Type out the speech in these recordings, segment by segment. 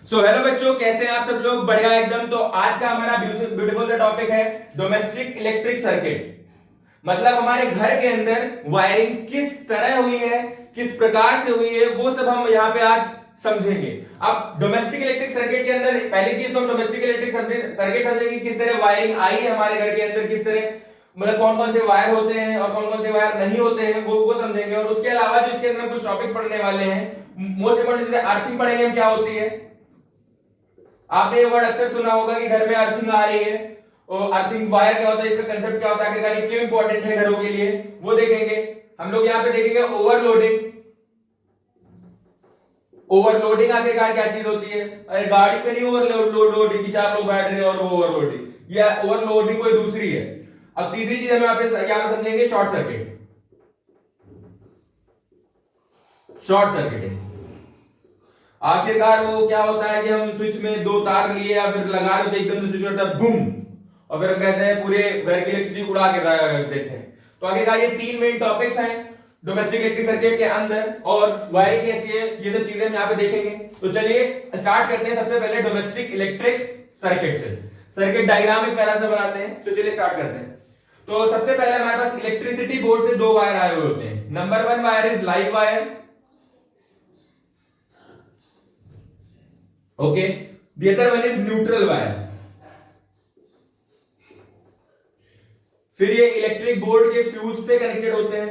Hello बच्चों, कैसे हैं आप सब लोग? बढ़िया एकदम। तो आज का हमारा ब्यूटीफुल सा टॉपिक है डोमेस्टिक इलेक्ट्रिक सर्किट। मतलब हमारे घर के अंदर वायरिंग किस तरह हुई है, किस प्रकार से हुई है, वो सब हम यहाँ पे आज समझेंगे। अब डोमेस्टिक इलेक्ट्रिक सर्किट के अंदर पहली चीज तो हम डोमेस्टिक इलेक्ट्रिक सर्किट समझेंगे, किस तरह वायरिंग आई है हमारे घर के अंदर, किस तरह मतलब कौन कौन से वायर होते हैं और कौन कौन से वायर नहीं होते हैं, वो समझेंगे। और उसके अलावा जो इसके अंदर कुछ टॉपिक्स पढ़ने वाले हैं, मोस्ट इंपोर्टेंट जैसे अर्थिंग पढ़ेंगे हम, क्या होती है। आपने ये वर्ड अक्सर सुना होगा कि घर में अर्थिंग आ रही है, और अर्थिंग वायर क्या होता है, इसका कंसेप्ट क्या होता है, आखिरकार ये क्यों इंपॉर्टेंट है घरों के लिए, वो देखेंगे हम लोग। यहाँ पे देखेंगे ओवरलोडिंग। ओवरलोडिंग आखिरकार क्या चीज होती है? अरे गाड़ी पे नहीं ओवरलोडिंग कि चार लोग बैठ रहे हैं और वो ओवरलोडिंग, या ओवरलोडिंग कोई दूसरी है। अब तीसरी चीज हम यहाँ पे समझेंगे शॉर्ट सर्किट। शॉर्ट सर्किटिंग आखिरकार वो क्या होता है कि हम स्विच में दो तार लिए या फिर लगा रहे तो एकदम से स्विच करता है बूम, और फिर हम कहते हैं पूरे घर की इलेक्ट्रिसिटी उड़ा के रख देते हैं। तो आखिरकार ये तीन मेन टॉपिक्स हैं डोमेस्टिक इलेक्ट्रिक सर्किट के अंदर, और वायरिंग कैसी है, ये सब चीजें हम यहाँ पे देखेंगे। तो चलिए स्टार्ट करते हैं सबसे पहले डोमेस्टिक इलेक्ट्रिक सर्किट से। सर्किट डायग्राम एक प्यारा सा बनाते हैं, तो चलिए स्टार्ट करते हैं। तो सबसे पहले हमारे पास इलेक्ट्रिसिटी बोर्ड से दो वायर आए हुए होते हैं। Number one wire is live wire, okay. The other one is neutral wire. फिर ये इलेक्ट्रिक बोर्ड के फ्यूज से कनेक्टेड होते हैं।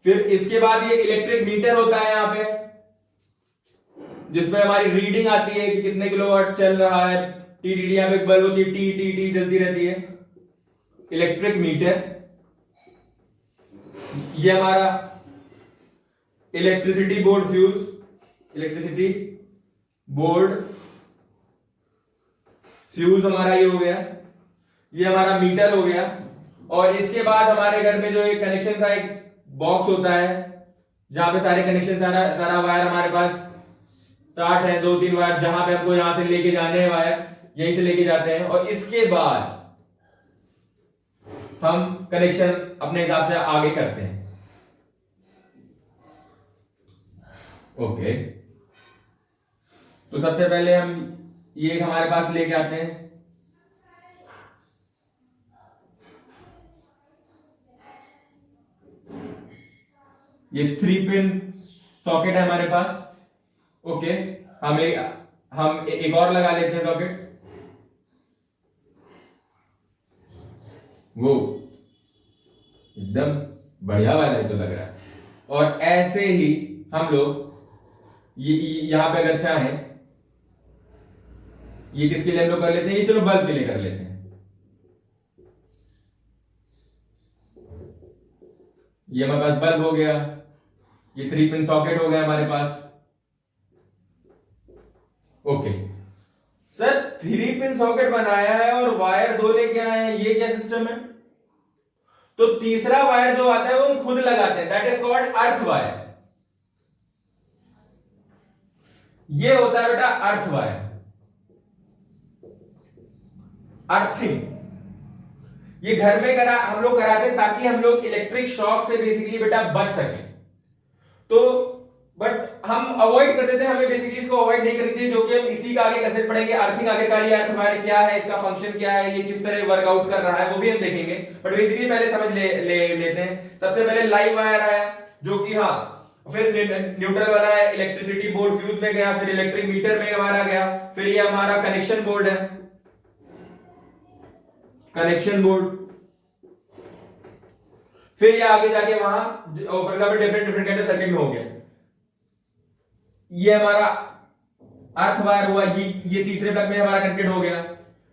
फिर इसके बाद ये इलेक्ट्रिक मीटर होता है यहां पे, जिसमें हमारी रीडिंग आती है कि कितने किलोवाट चल रहा है। टीटीडी यहां पे एक बल्ब होती है, टी टी टी जलती रहती है, इलेक्ट्रिक मीटर। ये हमारा electricity board fuse, electricity board fuse हमारा ये हो गया, ये हमारा मीटर हो गया। और इसके बाद हमारे घर में जो एक कनेक्शन का एक बॉक्स होता है, जहां पे सारे कनेक्शन सारा वायर हमारे पास स्टार्ट है, दो तीन वायर, जहां पे हमको यहां से लेके जाने हैं वायर, यहीं से लेके जाते हैं। और इसके बाद हम कनेक्शन अपने हिसाब से आगे करते हैं, ओके। तो सबसे पहले हम ये हमारे पास लेके आते हैं, ये 3 पिन सॉकेट है हमारे पास, ओके। हम एक और लगा लेते हैं सॉकेट, वो एकदम बढ़िया वाला है तो लग रहा है। और ऐसे ही हम लोग ये यहां पे अगर चाहें, ये किसके लिए हम लोग कर लेते हैं, ये चलो बल्ब के लिए कर लेते हैं। ये हमारे पास बल्ब हो गया, ये 3 पिन सॉकेट हो गया हमारे पास, ओके। सर 3 पिन सॉकेट बनाया है और वायर दो लेके आए हैं, ये क्या सिस्टम है? तो तीसरा वायर जो आता है वो हम खुद लगाते हैं, that is called earth wire. ये होता है बेटा अर्थ वायर, अर्थिंग। ये घर में हम लोग कराते हैं ताकि हम लोग इलेक्ट्रिक शॉक से बेसिकली बेटा बच सके। तो बट हम अवॉइड कर देते हैं, हमें बेसिकली इसको अवॉइड नहीं करनी चाहिए, जो कि हम इसी का आगे कंसेप्ट पढ़ेंगे। अर्थिंग आखिरकार ये अर्थ वायर क्या है, इसका फंक्शन क्या है, ये किस तरह वर्कआउट कर रहा है, वो भी हम देखेंगे। बट बेसिकली पहले समझ लेते हैं। सबसे पहले लाइव वायर आया, जो कि हाँ, फिर न्यूट्रल वाला है, इलेक्ट्रिसिटी बोर्ड फ्यूज में गया, फिर इलेक्ट्रिक मीटर में हमारा गया, फिर ये हमारा कनेक्शन बोर्ड है, कनेक्शन बोर्ड। फिर ये आगे जाके वहां for example different kind of circuit में हो गया। ये हमारा अर्थ वायर हुआ, ये तीसरे प्लग में हमारा कनेक्टेड हो गया।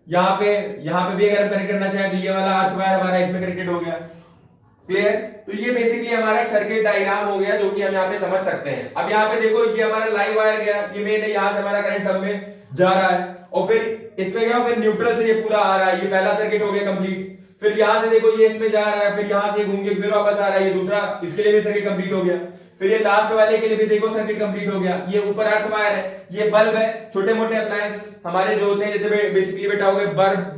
यहां पे भी अगर हम कनेक्ट करना चाहें तो ये वाला अर्थ वायर हमारा इसमें कनेक्टेड हो गया, क्लियर। तो ये बेसिकली हमारा एक सर्किट डायग्राम हो गया, जो कि हम यहाँ पे समझ सकते हैं। अब यहाँ पे देखो, ये हमारा लाइव वायर गया, ये मेन है, यहां से हमारा करंट सब में जा रहा है, और फिर इसमें गया, फिर न्यूट्रल से ये पूरा आ रहा है, ये पहला सर्किट हो गया कंप्लीट। फिर यहां से देखो ये इसमें जा रहा है, फिर यहां से घूम के फिर वापस आ रहा है, ये दूसरा, इसके लिए भी सर्किट कंप्लीट हो गया। फिर ये लास्ट वाले के लिए भी देखो सर्किट कंप्लीट हो गया। ये ऊपर अर्थ वायर है, ये बल्ब है, छोटे मोटे अप्लायंसेस हमारे जो होते हैं, जैसे बेसिकली बेटा हो गए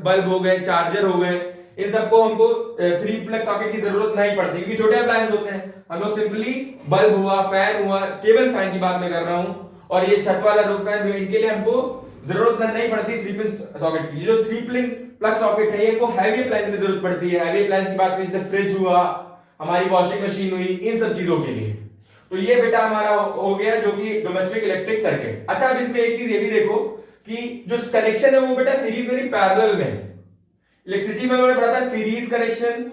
बल्ब हो गए, चार्जर हो गए, इन सबको हमको 3 प्लग सॉकेट की जरूरत नहीं पड़ती, क्योंकि छोटे अप्लायंस होते हैं। हम लोग सिंपली बल्ब हुआ, फैन हुआ, टेबल फैन की बात मैं कर रहा हूं, और ये छत वाला रूफ फैन भी, इनके लिए हमको जरूरत नहीं पड़ती 3 पिन सॉकेट की। जो 3 पिन प्लग सॉकेट है, ये को हैवी अप्लायंस में जरूरत पड़ती है। हैवी अप्लायंस की बात करें, जैसे फ्रिज हुआ, हमारी वॉशिंग मशीन हुई, इन सब चीजों के लिए। तो ये बेटा हमारा हो गया जो कि डोमेस्टिक इलेक्ट्रिक सर्किट। अच्छा, अब इसमें एक चीज ये भी देखो कि जो कनेक्शन है वो बेटा सीरीज में नहीं पैरेलल में। इलेक्ट्रिसिटी में हमने पढ़ा था series connection,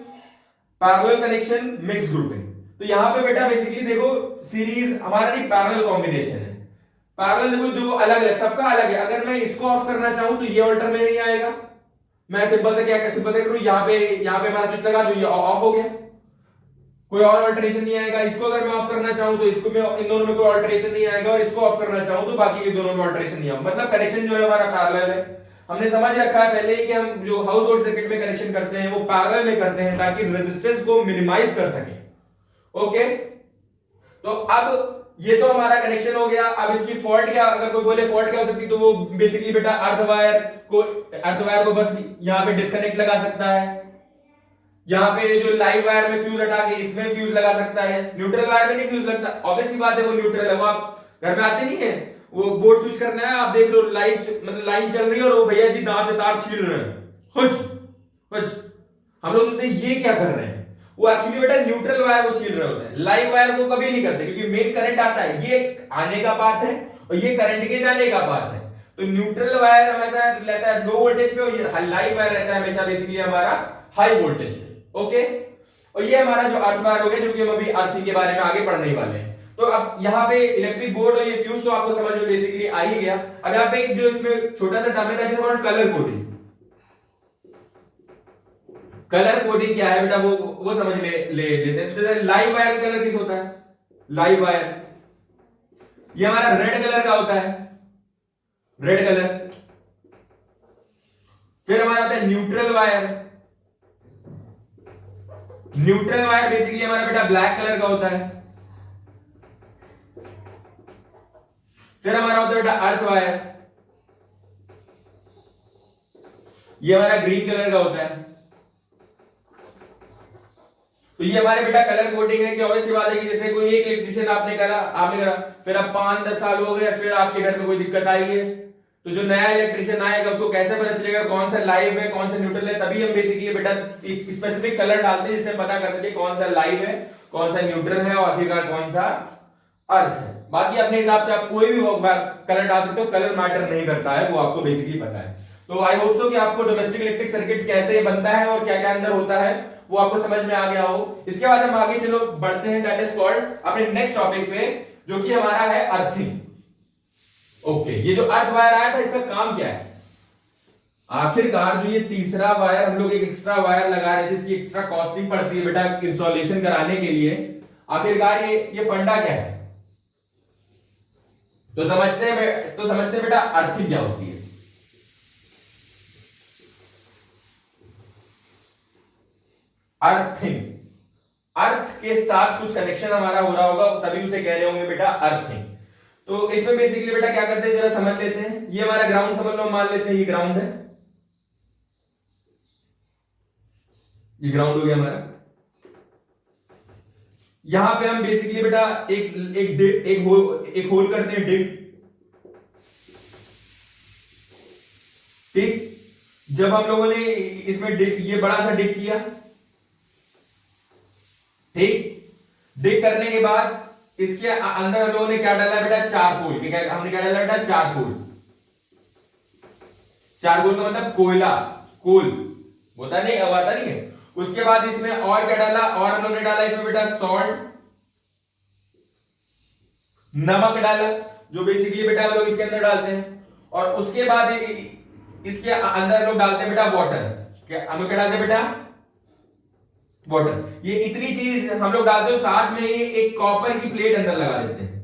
parallel connection, mix grouping. तो यहां पे बेटा बेसिकली देखो सीरीज हमारा नहीं पैरेलल कॉम्बिनेशन है। पैरेलल देखो दो अलग अलग, सबका अलग है। अगर मैं इसको ऑफ करना चाहूं तो ये ऑल्टर में नहीं आएगा। मैं सिंपल से करूं, यहां पे हमारा स्विच लगा दूं, ये ऑफ हो गया, कोई और अल्टरेशन नहीं आएगा। इसको अगर मैं ऑफ करना चाहूं तो इसको में, इन दोनों में कोई अल्टरेशन नहीं आएगा, और इसको ऑफ करना चाहूं तो बाकी के दोनों में अल्टरेशन नहीं आएगा। मतलब कनेक्शन जो है हमारा पैरेलल है। हमने समझ रखा है पहले ही कि हम जो हाउस होल्ड सर्किट में कनेक्शन करते हैं वो पैरेलल में करते हैं, ताकि रेजिस्टेंस को मिनिमाइज कर सके। ओके, तो अब ये तो हमारा कनेक्शन हो गया। अब इसकी फॉल्ट क्या, अगर कोई बोले फॉल्ट क्या हो सकती, तो वो बेसिकली बेटा अर्थ वायर को बस यहां पे डिस्कनेक्ट लगा सकता है। यहाँ पे जो लाइव वायर में फ्यूज हटा के इसमें फ्यूज लगा सकता है। न्यूट्रल वायर में नहीं फ्यूज लगता, ऑब्वियस सी बात है, वो न्यूट्रल है। वो आप घर में आते नहीं है, वो बोर्ड स्विच करना है, आप देख लो लाइट मतलब लाइन चल रही है और वो भैया जी दांत से तार छील रहे हैं, हम लोग सोचते हैं ये क्या कर रहे हैं, वो एक्चुअली बेटा न्यूट्रल वायर को छील रहे होते हैं। लाइव वायर को कभी नहीं करते, क्योंकि मेन करंट आता है, ये आने का पाथ है और ये करंट के जाने का पाथ है। तो न्यूट्रल वायर हमेशा रहता है लो वोल्टेज पे, और लाइव वायर रहता है हमेशा बेसिकली हमारा हाई वोल्टेज पे। ओके, और ये हमारा जो अर्थ वायर हो गया, जो कि हम अभी अर्थिंग के बारे में आगे पढ़ने ही वाले हैं। तो अब यहाँ पे इलेक्ट्रिक बोर्ड और ये फ्यूज तो आपको समझ में बेसिकली आ ही गया। अब यहाँ पे जो इसमें छोटा सा टर्म है that is called colour coding. Colour coding क्या है बेटा, वो समझ लेते हैं। तो लाइव वायर का कलर किस होता है, लाइव वायर ये हमारा रेड कलर का होता है, रेड कलर। फिर हमारा होता है neutral wire. Neutral wire basically हमारा बेटा ब्लैक कलर का होता है। फिर हमारा होता है बेटा अर्थ वायर, ये हमारा ग्रीन कलर का होता है। तो ये हमारे बेटा कलर कोडिंग है कि ऑब्वियस बात है कि जैसे कोई एक इलेक्ट्रिशियन आपने करा, फिर अब 5-10 साल हो गए, फिर आपके घर में कोई दिक्कत आई है, तो जो नया इलेक्ट्रिशियन आएगा उसको कैसे पता चलेगा कौन सा लाइव है कौन सा न्यूट्रल है। तभी हम बेसिकली बेटा स्पेसिफिक कलर डालते हैं जिससे पता कर सके कौन सा लाइव है, कौन सा न्यूट्रल है, और आखिरकार कौन सा अर्थ है। बाकी अपने हिसाब से आप कोई भी कलर डाल सकते हो, कलर मैटर नहीं करता है, वो आपको बेसिकली पता है। तो आई होप सो कि आपको डोमेस्टिक इलेक्ट्रिक सर्किट कैसे बनता है और क्या क्या अंदर होता है वो आपको समझ में आ गया हो। इसके बाद हम आगे चलो बढ़ते हैं, दैट इज कॉल्ड अपने नेक्स्ट टॉपिक पे, जो कि हमारा है अर्थिंग। ओके, ये जो अर्थ वायर आया था इसका काम क्या है, आखिरकार जो ये तीसरा वायर हम लोग एक एक्स्ट्रा वायर लगा रहे थे, जिसकी एक्स्ट्रा कॉस्टिंग पड़ती है बेटा इंस्टॉलेशन कराने के लिए, आखिरकार ये फंडा क्या है, तो समझते हैं बेटा अर्थिंग क्या होती है। अर्थिंग, अर्थ के साथ कुछ कनेक्शन हमारा हो रहा होगा तभी उसे कह रहे होंगे बेटा अर्थिंग। तो इसमें बेसिकली बेटा क्या करते हैं जरा समझ लेते हैं। ये हमारा ग्राउंड समझ लो, मान लेते हैं ये ग्राउंड है, ये ग्राउंड हो गया हमारा। यहां पे हम बेसिकली बेटा एक होल करते हैं, डिग। ठीक, जब हम लोगों ने इसमें ये बड़ा सा डिग किया, ठीक, डिग करने के बाद इसके अंदर हम लोगों ने क्या डाला बेटा, चारकोल। हमने क्या डाला बेटा, चारकोल। चारकोल का मतलब कोयला, कोल होता नहीं है। उसके बाद इसमें और क्या डाला, और हम लोगों ने डाला इसमें बेटा सॉल्ट, नमक डाला, जो बेसिकली बेटा हम लोग इसके अंदर डालते हैं। और उसके बाद इसके अंदर लोग डालते हैं बेटा वाटर। क्या हम लोग क्या डालते हैं बेटा, वाटर। ये इतनी चीज हम लोग डालते हैं, साथ में ये एक कॉपर की प्लेट अंदर लगा देते हैं।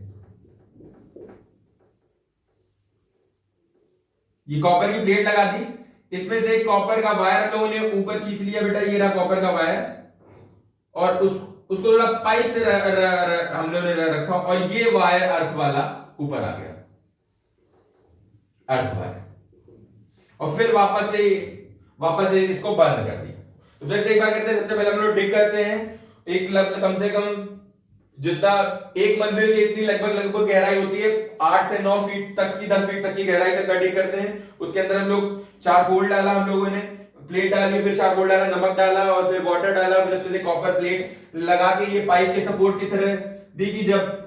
ये कॉपर की प्लेट लगा दी, इसमें से एक कॉपर का वायर हम लोगों ने ऊपर खींच लिया बेटा, ये रहा कॉपर का वायर, और उसको थोड़ा पाइप से हम लोगों ने रखा, और ये वायर अर्थ वाला ऊपर आ गया, अर्थ वायर। और फिर वापस से इसको बंद कर दिया। तो फिर से एक बार करते हैं, सबसे पहले हम लोग डिग करते हैं, एक कम से कम जितना एक मंजिल की इतनी लगभग गहराई होती है, 8 से 9 फीट तक की, 10 फीट तक की गहराई तक डिग करते हैं। उसके अंदर हम लोग चारकोल डाला, हम लोगों ने प्लेट डाली, फिर चारकोल डाला, नमक डाला और फिर वाटर डाला, फिर उसमें से कॉपर प्लेट लगा के ये पाइप के सपोर्ट की तरह दी कि जब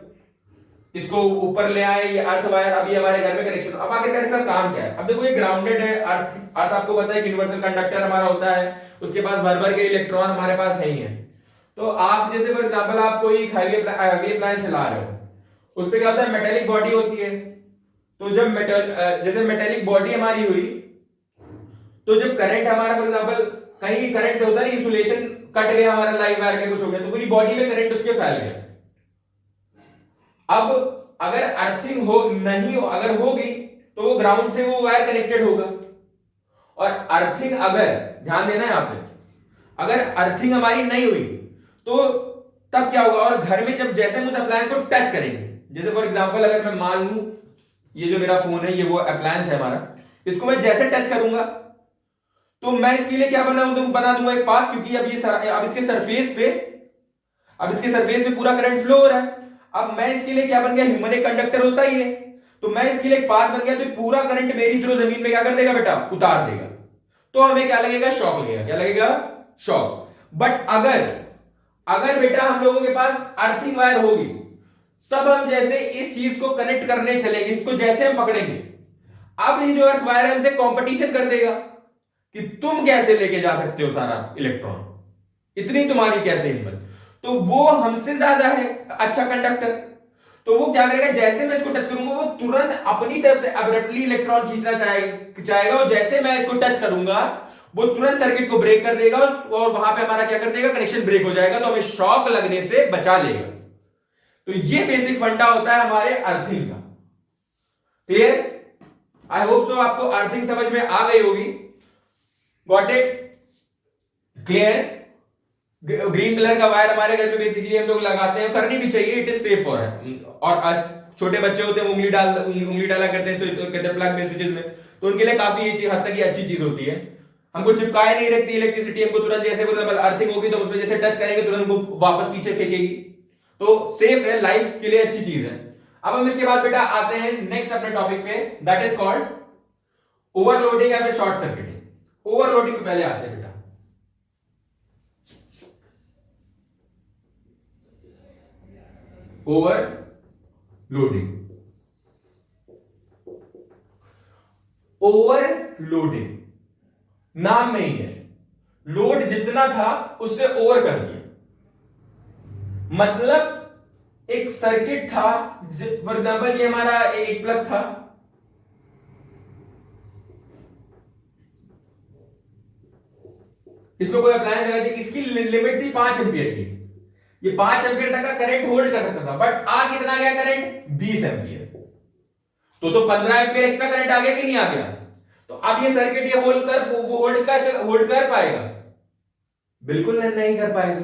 इसको ऊपर ले आए ये अर्थ वायर, अभी हमारे घर में कनेक्शन। अब आखिरकार इसका काम क्या है? अब देखो ये ग्राउंडेड है, अर्थ आपको पता है कि यूनिवर्सल कंडक्टर हमारा होता है, उसके पास भर भर के इलेक्ट्रॉन हमारे पास नहीं है। तो आप जैसे फॉर एग्जांपल आप कोई हाईवे अप्लायंस चला रहे हो, उस पे क्या होता है, मेटेलिक बॉडी होती है। तो जब जैसे मेटेलिक बॉडी हमारी हुई, तो जब करंट हमारा फॉर एग्जांपल कहीं करंट होता है, इंसुलेशन कट गया हमारा, लाइव वायर का कुछ हो गया, तो पूरी बॉडी में करंट उसके फैल गया। अब अगर अर्थिंग हो नहीं हो, अगर होगी तो वो ग्राउंड से वो वायर कनेक्टेड होगा। और अर्थिंग अगर, ध्यान देना है यहां पे, अगर अर्थिंग हमारी नहीं हुई तो तब क्या होगा? और घर में जब जैसे हम उस अप्लायंस को टच करेंगे, जैसे फॉर एग्जांपल अगर मैं मान लूं ये जो मेरा फोन है, ये वो अप्लायंस है हमारा, इसको मैं जैसे टच करूंगा तो मैं इसके लिए क्या बना दूंगा एक पाथ, क्योंकि अब अब इसके सरफेस पे पूरा करंट फ्लो हो रहा है। अब मैं इसके लिए क्या बन गया, ह्यूमन एक कंडक्टर होता ही है, तो मैं इसके लिए एक पाथ बन गया, तो पूरा करंट मेरी थ्रू जमीन में क्या कर देगा बेटा, उतार देगा। तो हमें क्या लगेगा, शॉक लगेगा। क्या लगेगा? शॉक। बट अगर बेटा हम लोगों के पास अर्थिंग वायर होगी, तब हम जैसे इस चीज को कनेक्ट करने चलेंगे, इसको जैसे हम पकड़ेंगे, अब ये जो अर्थ वायर है हमसे कंपटीशन कर देगा कि तुम कैसे लेके जा सकते हो सारा इलेक्ट्रॉन, इतनी तुम्हारी कैसे हिम्मत। तो वो हमसे ज्यादा है अच्छा कंडक्टर, तो वो क्या करेगा, जैसे मैं इसको टच करूंगा वो तुरंत अपनी तरफ से अब्रप्टली इलेक्ट्रॉन खींचना चाहेगा, और जैसे मैं इसको टच करूंगा वो तुरंत सर्किट को ब्रेक कर देगा, और वहां पे हमारा क्या कर देगा, कनेक्शन ब्रेक हो जाएगा, तो हमें शॉक लगने से बचा लेगा। तो ये बेसिक फंडा होता है हमारे अर्थिंग का। क्लियर? आई होप सो आपको अर्थिंग समझ में आ गई होगी। Got it? Clear? Green colour का वायर हमारे घर में बेसिकली हम लोग लगाते हैं, करनी भी चाहिए, इट इज सेफ फॉर और अस। छोटे बच्चे होते हैं, उंगली डाला करते हैं, कहते हैं प्लग में, स्विचेस में, तो उनके लिए काफी हद तक ये अच्छी चीज होती है। हमको चिपकाए नहीं रखती इलेक्ट्रिसिटी, हमको तुरंत जैसे अर्थिंग होगी तो उसमें जैसे टच करेंगे तुरंत वो वापस पीछे फेंकेगी, तो सेफ है, लाइफ के लिए अच्छी चीज है। अब हम इसके बाद बेटा आते हैं नेक्स्ट अपने टॉपिक पे, दैट इज कॉल्ड ओवरलोडिंग या फिर शॉर्ट सर्किटिंग। ओवरलोडिंग पे पहले आते हैं बेटा। ओवरलोडिंग, ओवरलोडिंग नाम में ही है, लोड जितना था उससे ओवर कर दिया। मतलब एक सर्किट था, फॉर एग्जांपल ये हमारा एक प्लग था, इसमें कोई अप्लायंस लगा दी, इसकी लिमिट थी 5 एंपियर की, ये 5 एंपियर तक का करंट होल्ड कर सकता था, बट आ कितना गया करंट, 20 एंपियर, तो 15 एंपियर एक्स्ट्रा करंट आ गया कि नहीं आ गया? तो अब ये सर्किट ये होल्ड कर पाएगा? बिल्कुल नहीं कर पाएगा।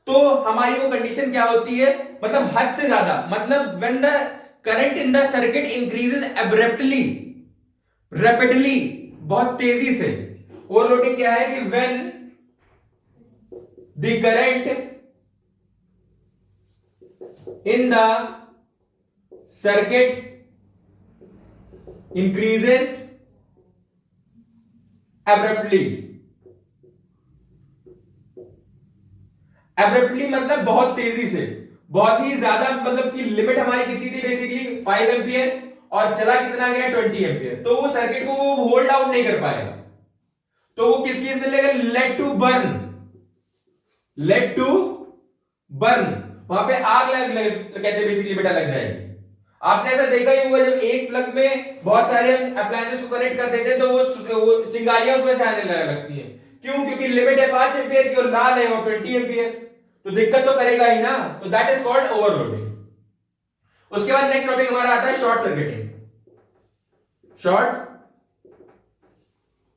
तो हमारी वो कंडीशन क्या होती है, मतलब हद से ज्यादा, मतलब when the current in the circuit increases abruptly, rapidly, बहुत तेजी से। ओवरलोडिंग क्या है कि when the current in the circuit increases abruptly, मतलब बहुत तेजी से, बहुत ही ज्यादा, मतलब कि लिमिट हमारी कितनी थी बेसिकली 5 एंपियर, और चला कितना गया 20 एंपियर, तो वो सर्किट को वो होल्ड आउट नहीं कर पाएगा, तो वो किस केस में लेगा, लेट टू बर्न, वहां पे आग कहते बेसिकली बेटा लग जाएगी। आपने ऐसा देखा ही हुआ, जब एक प्लग में बहुत सारे अप्लायंसेस को कनेक्ट कर देते हैं तो वो चिंगारियां उसमें से आने लगती हैं। क्यों? क्योंकि लिमिट है 5 एंपियर की और लाल है वो 20 एंपियर, तो दिक्कत तो करेगा ही ना, तो दैट इज कॉल्ड ओवरलोडिंग। उसके बाद नेक्स्ट टॉपिक हमारा आता है शॉर्ट सर्किटिंग। शॉर्ट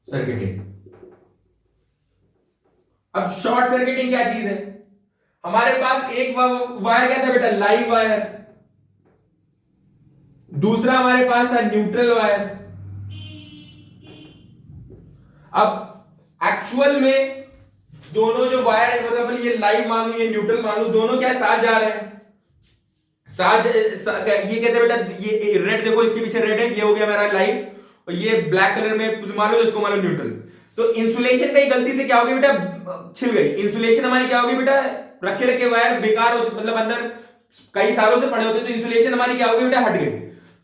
सर्किटिंग, अब शॉर्ट सर्किटिंग क्या चीज है? हमारे पास एक वायर क्या था बेटा, लाइव वायर, दूसरा हमारे पास था न्यूट्रल वायर। अब एक्चुअल में दोनों जो वायर है, मतलब ये लाइव मान लो, ये न्यूट्रल मान लो, दोनों क्या साथ जा रहे हैं, ये कहते हैं बेटा, ये रेड देखो, इसके पीछे रेड है, ये हो गया मेरा लाइव, और ये ब्लैक कलर में मान लो, इसको मान लो न्यूट्रल। तो इंसुलेशन में गलती से क्या होगी बेटा, छिल गई इंसुलेशन हमारी, क्या होगी बेटा, रखे रखे वायर बेकार हो, मतलब अंदर कई सालों से पड़े होते, तो इंसुलेशन हमारी क्या होगी बेटा, हट गई।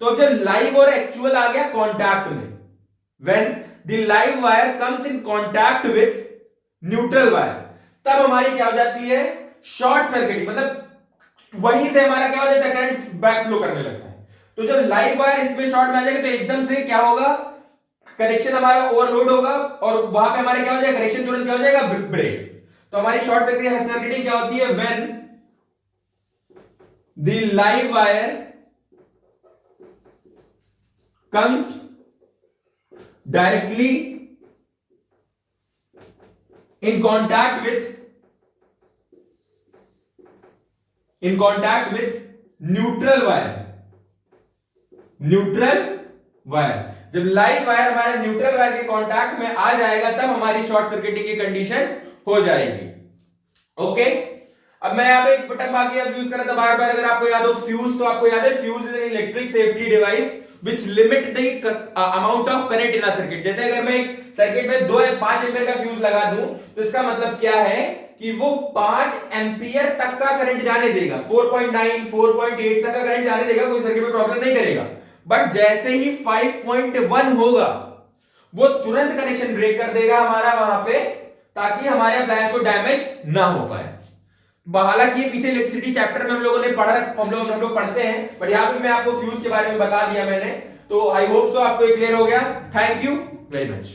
तो अब जब लाइव और एक्चुअल आ गया कांटेक्ट में, when the live wire comes in contact with neutral wire, तब हमारी क्या हो जाती है, शॉर्ट सर्किट, मतलब वहीं से हमारा क्या हो जाता है, करंट बैक फ्लो करने लगता है। तो जब लाइव वायर इसमें शॉर्ट में आ जाएगा, तो एकदम से क्या होगा, कनेक्शन हमारा ओवरलोड होगा, और वहां पे हमारे क्या हो जाएगा, कनेक्शन तुरंत क्या हो जाएगा, ब्रेक। तो हमारी शॉर्ट सर्किटिंग क्या होती है, when the live wire comes directly in contact with neutral wire। जब लाइव वायर हमारे न्यूट्रल वायर के कांटेक्ट में आ जाएगा, तब हमारी शॉर्ट सर्किटिंग की कंडीशन हो जाएगी। ओके, अब मैं यहां पे एक बटन बाकी यूज कर रहा था बार बार, अगर आपको याद हो फ्यूज, तो आपको याद है fuse is an electric safety device which limit the amount of current in a circuit। जैसे अगर मैं एक सर्किट में 5 एम्पियर का फ्यूज लगा दूं, तो इसका मतलब क्या है कि वो 5 एम्पियर तक का करंट जाने देगा, 4.9 4.8 तक का करंट जाने देगा, कोई सर्किट में प्रॉब्लम नहीं करेगा। बट जैसे ही 5.1 होगा, वो तुरंत कनेक्शन ब्रेक कर देगा हमारा वहां पे, ताकि हमारे अप्लायंस को डैमेज ना हो पाए। हालांकि ये पीछे इलेक्ट्रिसिटी चैप्टर में हम लोगों ने पढ़ा, हम लोग पढ़ते हैं, बट यहाँ पे मैं आपको फ्यूज के बारे में बता दिया मैंने। तो आई होप सो आपको क्लियर हो गया। Thank you very much.